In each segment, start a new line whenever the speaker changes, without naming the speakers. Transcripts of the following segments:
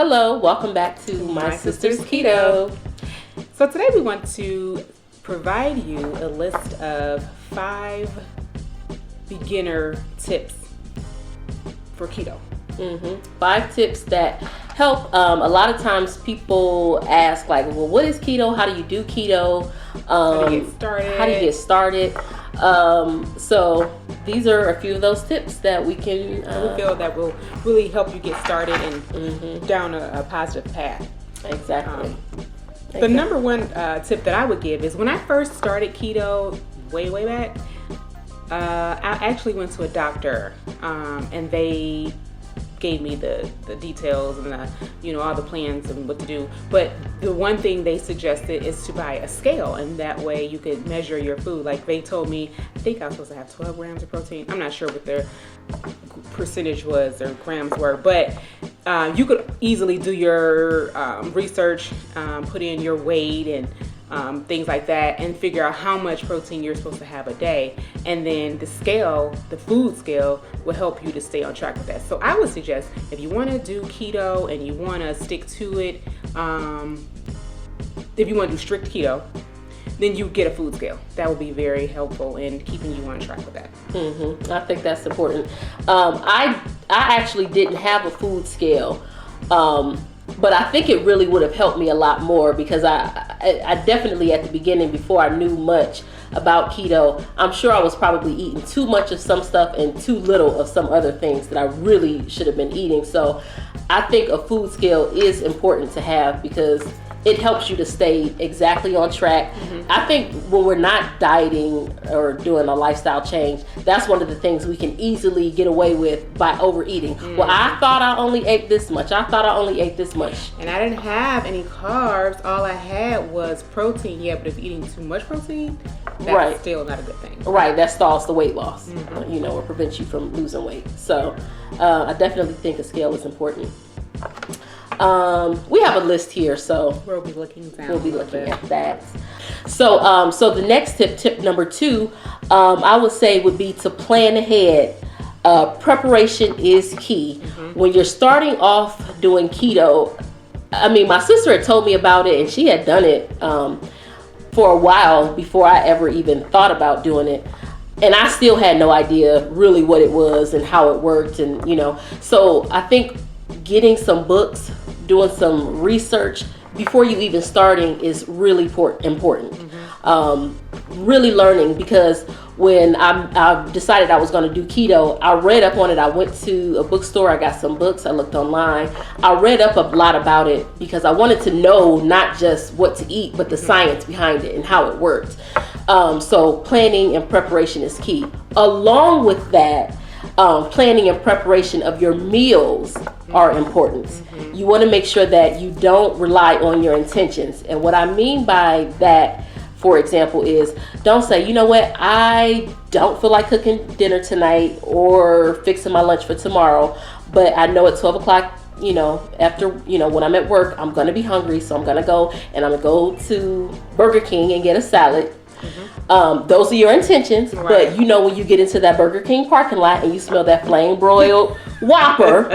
Hello, welcome back to My Sister's Keto.
So today we want to provide you a list of 5 beginner tips for keto.
5 tips that help. A lot of times people ask like, well, what is keto? How do you do keto?
How do you get started?
So these are a few of those tips that we can...
we feel that will really help you get started and down a positive path.
Exactly.
The number one tip that I would give is when I first started keto way back, I actually went to a doctor and they gave me the details and all the plans and what to do. But the one thing they suggested is to buy a scale, and that way you could measure your food. Like they told me, I think I was supposed to have 12 grams of protein. I'm not sure what their percentage was or grams were, but you could easily do your research, put in your weight and things like that, and figure out how much protein you're supposed to have a day. And then the scale, the food scale, will help you to stay on track with that. So I would suggest if you want to do keto and you want to stick to it, if you want to do strict keto, then you get a food scale. That will be very helpful in keeping you on track with that.
I think that's important. I actually didn't have a food scale. But I think it really would have helped me a lot more because I definitely at the beginning, before I knew much about keto, I'm sure I was probably eating too much of some stuff and too little of some other things that I really should have been eating. So I think a food scale is important to have because it helps you to stay exactly on track. I think when we're not dieting or doing a lifestyle change, that's one of the things we can easily get away with by overeating. Well, I thought I only ate this much. I thought I only ate this much.
And I didn't have any carbs. All I had was protein. Yeah, but if you're eating too much protein, that's still not a good thing.
Right, that stalls the weight loss, or prevents you from losing weight. So I definitely think a scale is important. We have a list here, so
we'll be looking
at that. So the next tip number 2, I would say would be to plan ahead. Preparation is key. When you're starting off doing keto, I mean, my sister had told me about it and she had done it for a while before I ever even thought about doing it. And I still had no idea really what it was and how it worked. And, so I think getting some books, doing some research before you even starting is really important. Really learning, because when I decided I was going to do keto, I read up on it. I went to a bookstore, I got some books, I looked online. I read up a lot about it because I wanted to know not just what to eat, but the science behind it and how it worked. So planning and preparation is key. Along with that, planning and preparation of your meals are important. You want to make sure that you don't rely on your intentions. And what I mean by that, for example, is don't say, you know what, I don't feel like cooking dinner tonight or fixing my lunch for tomorrow, but I know at 12 o'clock, after, when I'm at work, I'm going to be hungry. So I'm going to go to Burger King and get a salad. Those are your intentions, but when you get into that Burger King parking lot and you smell that flame broiled Whopper,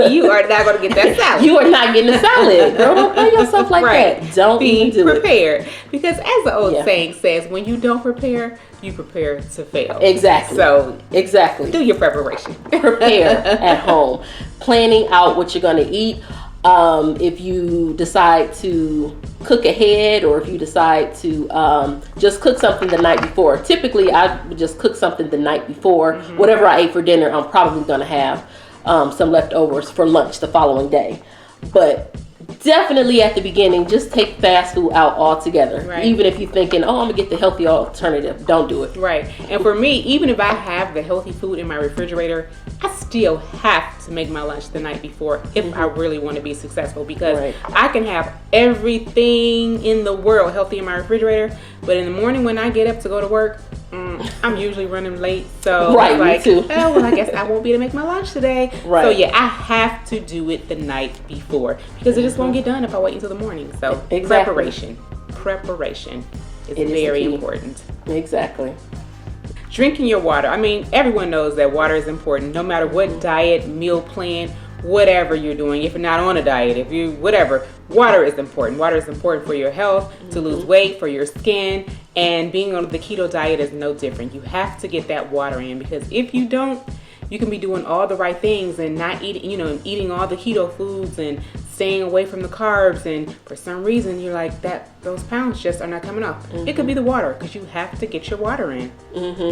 you are not going to get that salad.
You are not getting a salad, girl. Don't play yourself like that. Don't
be
do
prepared, because as the old saying says, when you don't prepare, you prepare to fail.
Exactly.
So
do
your preparation.
Prepare at home, planning out what you're going to eat. If you decide to cook ahead, or if you decide to just cook something the night before. Typically, I would just cook something the night before. Whatever I ate for dinner, I'm probably going to have some leftovers for lunch the following day. But definitely at the beginning, just take fast food out altogether. Even if you're thinking, I'm going to get the healthy alternative, don't do it.
And for me, even if I have the healthy food in my refrigerator, I still have to make my lunch the night before if I really want to be successful, because I can have everything in the world healthy in my refrigerator, but in the morning when I get up to go to work, I'm usually running late. So
me too.
Oh, well, I guess I won't be able to make my lunch today. So I have to do it the night before, because it just won't get done if I wait until the morning. So preparation is very important.
Exactly.
Drinking your water. I mean, everyone knows that water is important. No matter what diet, meal plan, whatever you're doing. If you're not on a diet, if you whatever, water is important. Water is important for your health, to lose weight, for your skin, and being on the keto diet is no different. You have to get that water in, because if you don't, you can be doing all the right things and not eating, eating all the keto foods and staying away from the carbs, and for some reason you're like those pounds just are not coming off. It could be the water, because you have to get your water in.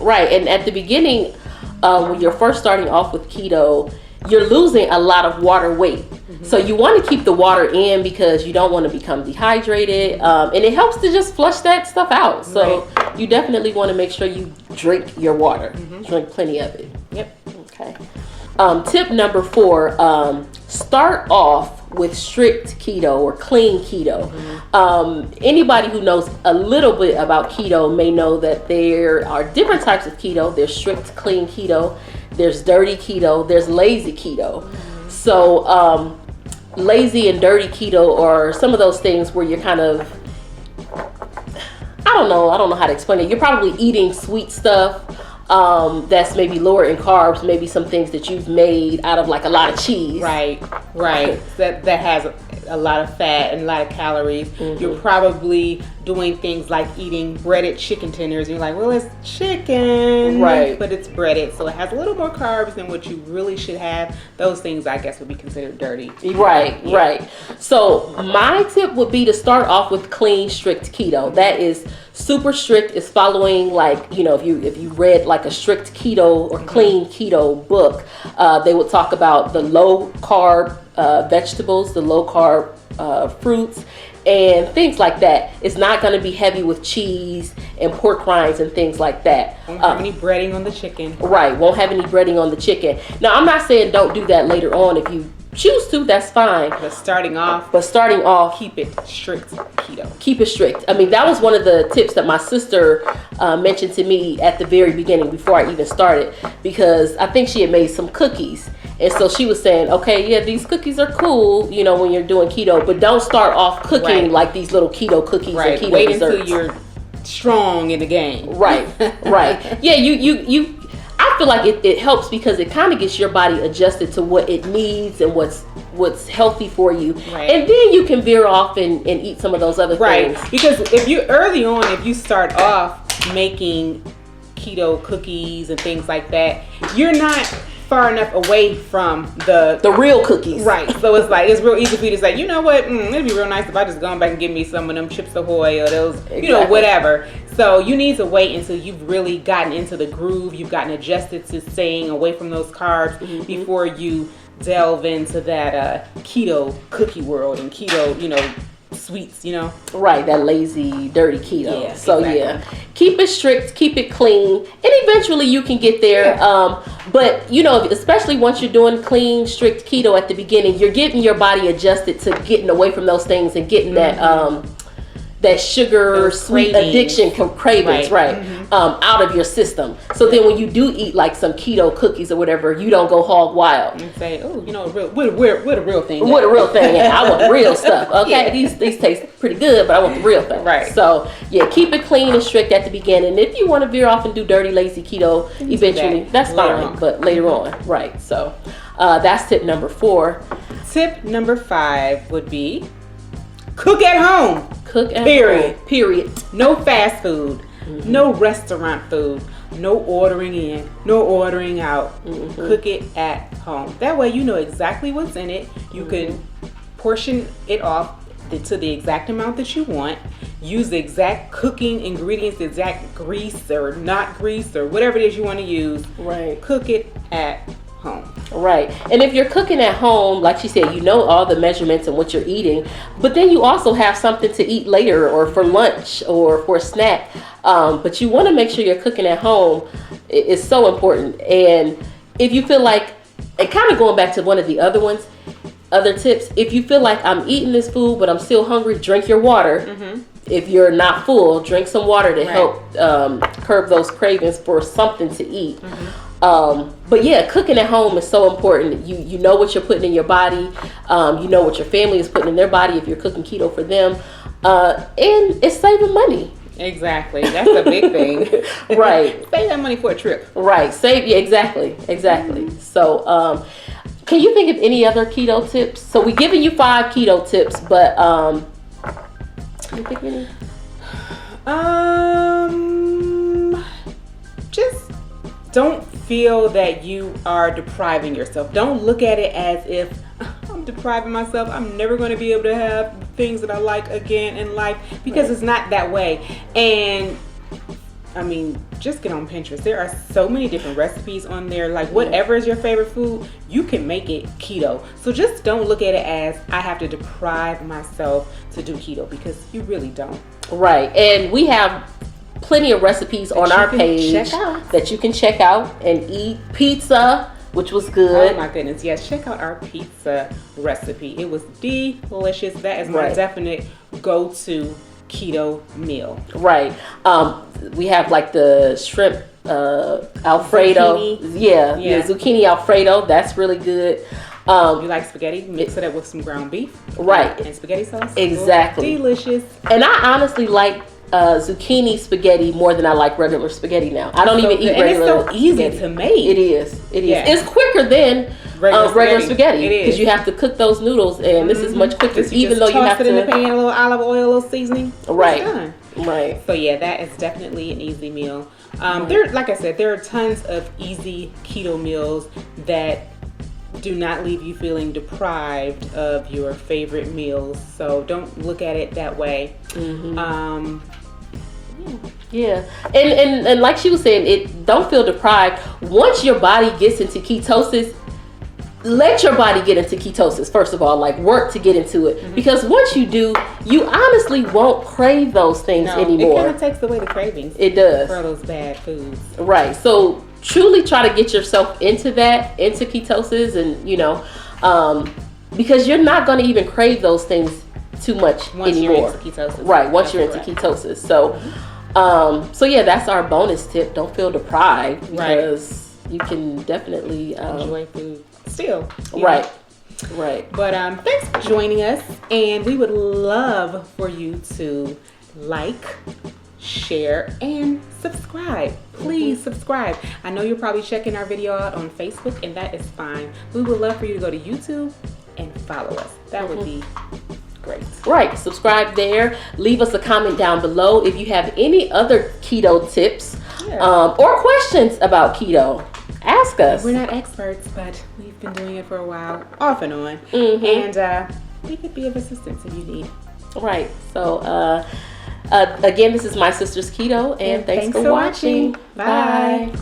Right. And at the beginning, when you're first starting off with keto, you're losing a lot of water weight. So you want to keep the water in, because you don't want to become dehydrated, and it helps to just flush that stuff out. So you definitely want to make sure you drink your water. Drink plenty of it.
Yep.
Okay. Tip number 4, start off with strict keto or clean keto. Anybody who knows a little bit about keto may know that there are different types of keto. There's strict clean keto, there's dirty keto, there's lazy keto. So lazy and dirty keto are some of those things where you're kind of, I don't know how to explain it. You're probably eating sweet stuff that's maybe lower in carbs, maybe some things that you've made out of like a lot of cheese.
Right. That has a lot of fat and a lot of calories. You're probably doing things like eating breaded chicken tenders. You're like, well, it's chicken,
right?
But it's breaded, so it has a little more carbs than what you really should have. Those things, I guess, would be considered dirty.
Right. So my tip would be to start off with clean, strict keto. That is super strict. Is following, like, if you read like a strict keto or clean keto book, they would talk about the low carb vegetables, the low carb fruits, and things like that. It's not going to be heavy with cheese and pork rinds and things like that.
Won't have any breading on the chicken.
Right, won't have any breading on the chicken. Now, I'm not saying don't do that later on. If you choose to, that's fine.
But starting off,
keep
it strict keto.
Keep it strict. I mean, that was one of the tips that my sister mentioned to me at the very beginning before I even started, because I think she had made some cookies. And so she was saying, okay, yeah, these cookies are cool, when you're doing keto, but don't start off cooking like these little keto cookies and keto
Wait
desserts.
Until you're strong in the game.
Right. Yeah, you I feel like it helps, because it kind of gets your body adjusted to what it needs and what's healthy for you.
Right.
And then you can veer off and eat some of those other things.
Because if you start off making keto cookies and things like that, you're not far enough away from the
real cookies.
Right. So it's real easy for you to say, you know what, it'd be real nice if I just go back and give me some of them Chips Ahoy or those, whatever. So you need to wait until you've really gotten into the groove, you've gotten adjusted to staying away from those carbs before you delve into that keto cookie world and keto, sweets,
Right, that lazy, dirty keto.
Yeah,
so
exactly.
Keep it strict, keep it clean, and eventually you can get there. But especially once you're doing clean, strict keto at the beginning, you're getting your body adjusted to getting away from those things and getting that sugar sweet addiction cravings out of your system. So then when you do eat like some keto cookies or whatever, you don't go hog wild
and say, oh, what a real thing.
What a real thing. I want the real stuff. Okay, these taste pretty good, but I want the real thing.
Right.
So yeah, keep it clean and strict at the beginning. If you want to veer off and do dirty, lazy keto eventually, that's fine. But later on, right? So that's tip number 4.
Tip number 5 would be cook at home.
Cook at home. Period.
No fast food. No restaurant food. No ordering in. No ordering out. Cook it at home. That way you know exactly what's in it. You can portion it off to the exact amount that you want. Use the exact cooking ingredients, the exact grease or not grease or whatever it is you want to use.
Right.
Cook it at home.
Right. And if you're cooking at home, like she said, you know all the measurements and what you're eating, but then you also have something to eat later or for lunch or for a snack. But you want to make sure you're cooking at home. It's so important. And if you feel like, and kind of going back to one of the other tips, if you feel like I'm eating this food but I'm still hungry, drink your water. If you're not full, drink some water to help curb those cravings for something to eat. But yeah, cooking at home is so important. You know what you're putting in your body. You know what your family is putting in their body if you're cooking keto for them. And it's saving money.
Exactly. That's a big thing.
Right.
Save that money for a trip.
Right. Exactly. So Can you think of any other keto tips? So we're giving you 5 keto tips, but can you think of any?
Just don't feel that you are depriving yourself. Don't look at it as if I'm depriving myself. I'm never going to be able to have things that I like again in life, because it's not that way. And I mean, just get on Pinterest. There are so many different recipes on there. Like whatever is your favorite food, you can make it keto. So just don't look at it as I have to deprive myself to do keto, because you really don't.
Right. And we have plenty of recipes on our page that you can check out and eat. Pizza, which was good.
Oh my goodness, yes, check out our pizza recipe. It was delicious. That is my definite go-to keto meal.
Right. We have like the shrimp Alfredo.
Zucchini.
Zucchini Alfredo. That's really good.
You like spaghetti? Mix it up with some ground beef.
Right.
And spaghetti sauce.
Exactly.
Delicious.
And I honestly like zucchini spaghetti more than I like regular spaghetti now. I don't even eat regular.
And it's so easy to make.
It is. Yeah. It's quicker than regular spaghetti.
It is.
Because you have to cook those noodles, and this is much quicker.
Even though you have to toss it in the pan, a little olive oil, a little seasoning.
Right.
It's done.
Right.
So yeah, that is definitely an easy meal. There, like I said, there are tons of easy keto meals that do not leave you feeling deprived of your favorite meals. So don't look at it that way.
Yeah, and like she was saying, don't feel deprived. Once your body gets into ketosis, let your body get into ketosis first of all. Like, work to get into it, because once you do, you honestly won't crave those things anymore.
It kind of takes away the cravings.
It does.
For those bad foods.
Right. So truly try to get yourself into ketosis, and because you're not going to even crave those things too much
once
anymore.
You're into ketosis.
Right. Once you're into ketosis. So. So yeah, that's our bonus tip. Don't feel deprived, because you can definitely
enjoy food still.
Right.
But thanks for joining us, and we would love for you to like, share, and subscribe. Please subscribe. I know you're probably checking our video out on Facebook, and that is fine. We would love for you to go to YouTube and follow us. That would be great.
Right. Subscribe there. Leave us a comment down below if you have any other keto tips or questions about keto. Ask us.
We're not experts, but we've been doing it for a while, off and on. And we could be of assistance if you need.
Right. So again, this is My Sister's Keto, and thanks for watching.
Bye.